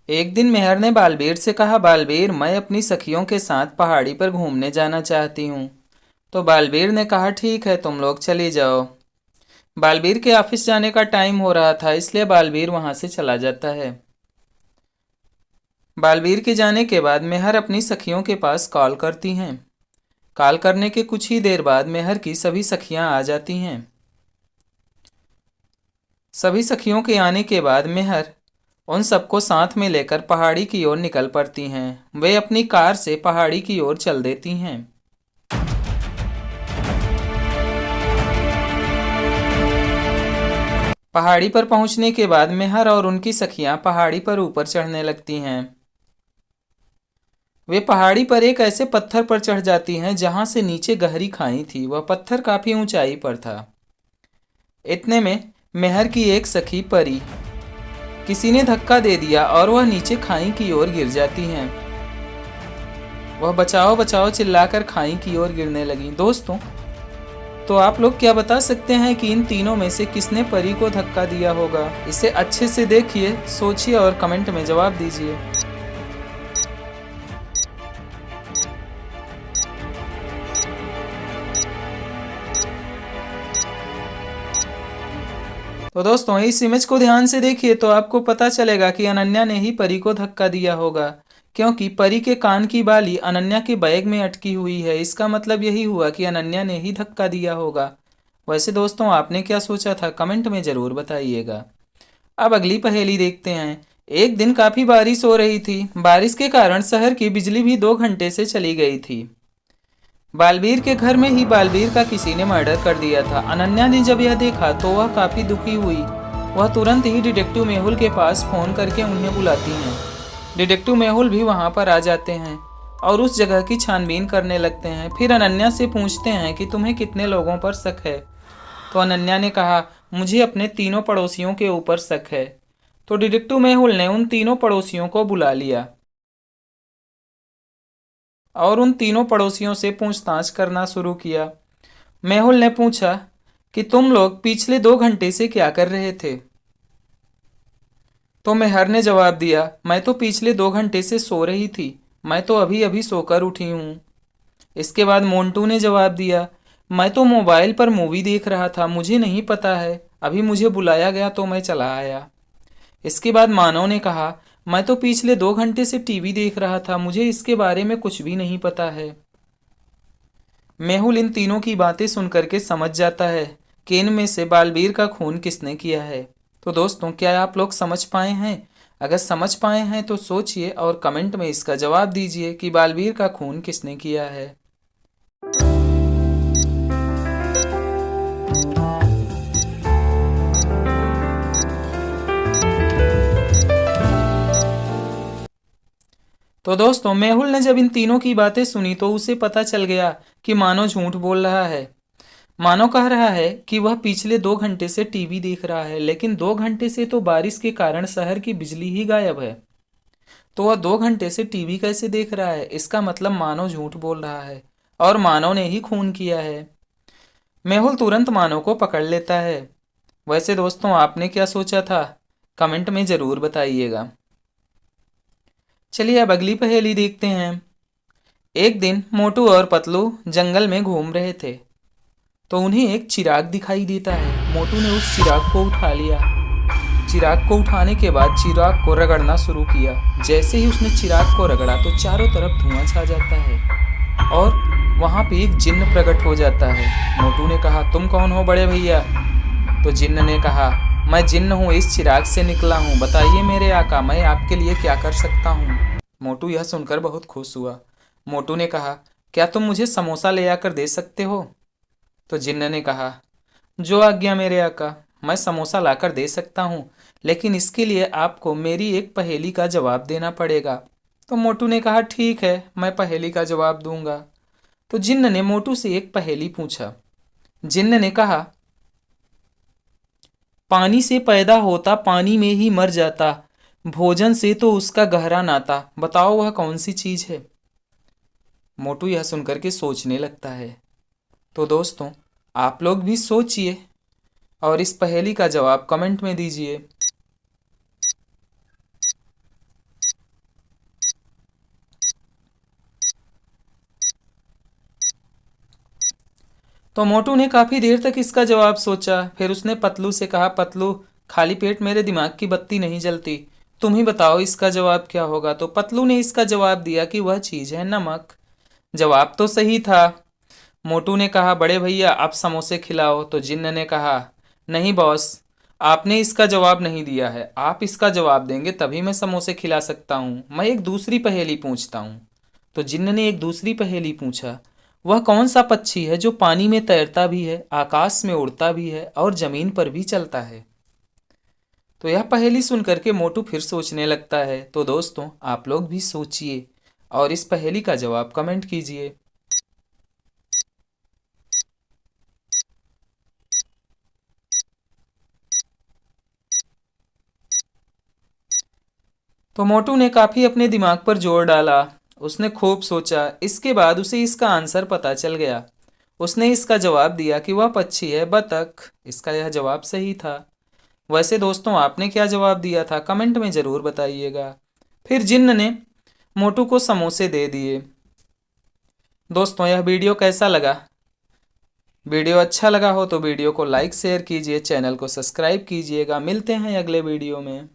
एक दिन मेहर ने बालवीर से कहा, बालवीर मैं अपनी सखियों के साथ पहाड़ी पर घूमने जाना चाहती हूँ। तो बालवीर ने कहा, ठीक है तुम लोग चली जाओ। बालवीर के ऑफिस जाने का टाइम हो रहा था, इसलिए बालवीर वहां से चला जाता है। बालवीर के जाने के बाद मेहर अपनी सखियों के पास कॉल करती हैं। कॉल करने के कुछ ही देर बाद मेहर की सभी सखियां आ जाती हैं। सभी सखियों के आने के बाद मेहर उन सबको साथ में लेकर पहाड़ी की ओर निकल पड़ती हैं। वे अपनी कार से पहाड़ी की ओर चल देती हैं। पहाड़ी पर पहुंचने के बाद मेहर और उनकी सखियां पहाड़ी पर ऊपर चढ़ने लगती हैं। वे पहाड़ी पर एक ऐसे पत्थर पर चढ़ जाती हैं जहां से नीचे गहरी खाई थी। वह पत्थर काफी ऊंचाई पर था। इतने में मेहर की एक सखी परी किसी ने धक्का दे दिया और वह नीचे खाई की ओर गिर जाती हैं। वह बचाओ बचाओ चिल्लाकर खाई की ओर गिरने लगी। दोस्तों, तो आप लोग क्या बता सकते हैं कि इन तीनों में से किसने परी को धक्का दिया होगा? इसे अच्छे से देखिए, सोचिए और कमेंट में जवाब दीजिए। तो दोस्तों, इस इमेज को ध्यान से देखिए तो आपको पता चलेगा कि अनन्या ने ही परी को धक्का दिया होगा, क्योंकि परी के कान की बाली अनन्या के बैग में अटकी हुई है। इसका मतलब यही हुआ कि अनन्या ने ही धक्का दिया होगा। वैसे दोस्तों, आपने क्या सोचा था कमेंट में ज़रूर बताइएगा। अब अगली पहेली देखते हैं। एक दिन काफ़ी बारिश हो रही थी। बारिश के कारण शहर की बिजली भी 2 घंटे से चली गई थी। बालवीर के घर में ही बालवीर का किसी ने मर्डर कर दिया था। अनन्या ने जब यह देखा तो वह काफ़ी दुखी हुई। वह तुरंत ही डिटेक्टिव मेहुल के पास फ़ोन करके उन्हें बुलाती हैं। डिटेक्टिव मेहुल भी वहां पर आ जाते हैं और उस जगह की छानबीन करने लगते हैं। फिर अनन्या से पूछते हैं कि तुम्हें कितने लोगों पर शक है। तो अनन्या ने कहा, मुझे अपने तीनों पड़ोसियों के ऊपर शक है। तो डिटेक्टिव मेहुल ने उन तीनों पड़ोसियों को बुला लिया और उन तीनों पड़ोसियों से पूछताछ करना शुरू किया। मेहुल ने पूछा कि तुम लोग पिछले 2 घंटे से क्या कर रहे थे? तो मेहर ने जवाब दिया, मैं तो पिछले 2 घंटे से सो रही थी। मैं तो अभी अभी सोकर उठी हूँ। इसके बाद मोंटू ने जवाब दिया, मैं तो मोबाइल पर मूवी देख रहा था, मुझे नहीं पता है, अभी मुझे बुलाया गया तो मैं चला आया। इसके बाद मानव ने कहा, मैं तो पिछले 2 घंटे से टीवी देख रहा था, मुझे इसके बारे में कुछ भी नहीं पता है। मेहुल इन तीनों की बातें सुनकर के समझ जाता है कि इनमें से बालवीर का खून किसने किया है। तो दोस्तों, क्या आप लोग समझ पाए हैं? अगर समझ पाए हैं तो सोचिए और कमेंट में इसका जवाब दीजिए कि बालवीर का खून किसने किया है। तो दोस्तों, मेहुल ने जब इन तीनों की बातें सुनी तो उसे पता चल गया कि मानो झूठ बोल रहा है। मानो कह रहा है कि वह पिछले 2 घंटे से टीवी देख रहा है, लेकिन 2 घंटे से तो बारिश के कारण शहर की बिजली ही गायब है। तो वह 2 घंटे से टीवी कैसे देख रहा है? इसका मतलब मानव झूठ बोल रहा है और मानव ने ही खून किया है। मेहुल तुरंत मानव को पकड़ लेता है। वैसे दोस्तों, आपने क्या सोचा था कमेंट में ज़रूर बताइएगा। चलिए अब अगली पहेली देखते हैं। एक दिन मोटू और पतलू जंगल में घूम रहे थे तो उन्हें एक चिराग दिखाई देता है। मोटू ने उस चिराग को उठा लिया। चिराग को उठाने के बाद चिराग को रगड़ना शुरू किया। जैसे ही उसने चिराग को रगड़ा तो चारों तरफ धुआं छा जाता है और वहां पे एक जिन्न प्रकट हो जाता है। मोटू ने कहा, तुम कौन हो बड़े भैया? तो जिन्न ने कहा, मैं जिन्न हूँ, इस चिराग से निकला हूँ। बताइए मेरे आका, मैं आपके लिए क्या कर सकता हूँ? मोटू यह सुनकर बहुत खुश हुआ। मोटू ने कहा, क्या तुम मुझे समोसा ले आकर दे सकते हो? तो जिन्न ने कहा, जो आज्ञा मेरे आका, मैं समोसा लाकर दे सकता हूँ, लेकिन इसके लिए आपको मेरी एक पहेली का जवाब देना पड़ेगा। तो मोटू ने कहा, ठीक है, मैं पहेली का जवाब दूंगा। तो जिन्न ने मोटू से एक पहेली पूछा। जिन्न ने कहा, पानी से पैदा होता पानी में ही मर जाता, भोजन से तो उसका गहरा नाता, बताओ वह कौन सी चीज है? मोटू यह सुनकर के सोचने लगता है। तो दोस्तों, आप लोग भी सोचिए और इस पहेली का जवाब कमेंट में दीजिए। तो मोटू ने काफी देर तक इसका जवाब सोचा। फिर उसने पतलू से कहा, पतलू, खाली पेट मेरे दिमाग की बत्ती नहीं जलती, तुम ही बताओ इसका जवाब क्या होगा। तो पतलू ने इसका जवाब दिया कि वह चीज है नमक। जवाब तो सही था। मोटू ने कहा, बड़े भैया आप समोसे खिलाओ। तो जिन्न ने कहा, नहीं बॉस, आपने इसका जवाब नहीं दिया है, आप इसका जवाब देंगे तभी मैं समोसे खिला सकता हूँ। मैं एक दूसरी पहेली पूछता हूँ। तो जिन्न ने एक दूसरी पहेली पूछा, वह कौन सा पक्षी है जो पानी में तैरता भी है, आकाश में उड़ता भी है और जमीन पर भी चलता है। तो यह पहेली सुन करके मोटू फिर सोचने लगता है। तो दोस्तों, आप लोग भी सोचिए और इस पहेली का जवाब कमेंट कीजिए। तो मोटू ने काफी अपने दिमाग पर जोर डाला। उसने खूब सोचा। इसके बाद उसे इसका आंसर पता चल गया। उसने इसका जवाब दिया कि वह पक्षी है बतख। इसका यह जवाब सही था। वैसे दोस्तों, आपने क्या जवाब दिया था कमेंट में जरूर बताइएगा। फिर जिन्न ने मोटू को समोसे दे दिए। दोस्तों, यह वीडियो कैसा लगा? वीडियो अच्छा लगा हो तो वीडियो को लाइक शेयर कीजिए, चैनल को सब्सक्राइब कीजिएगा। मिलते हैं अगले वीडियो में।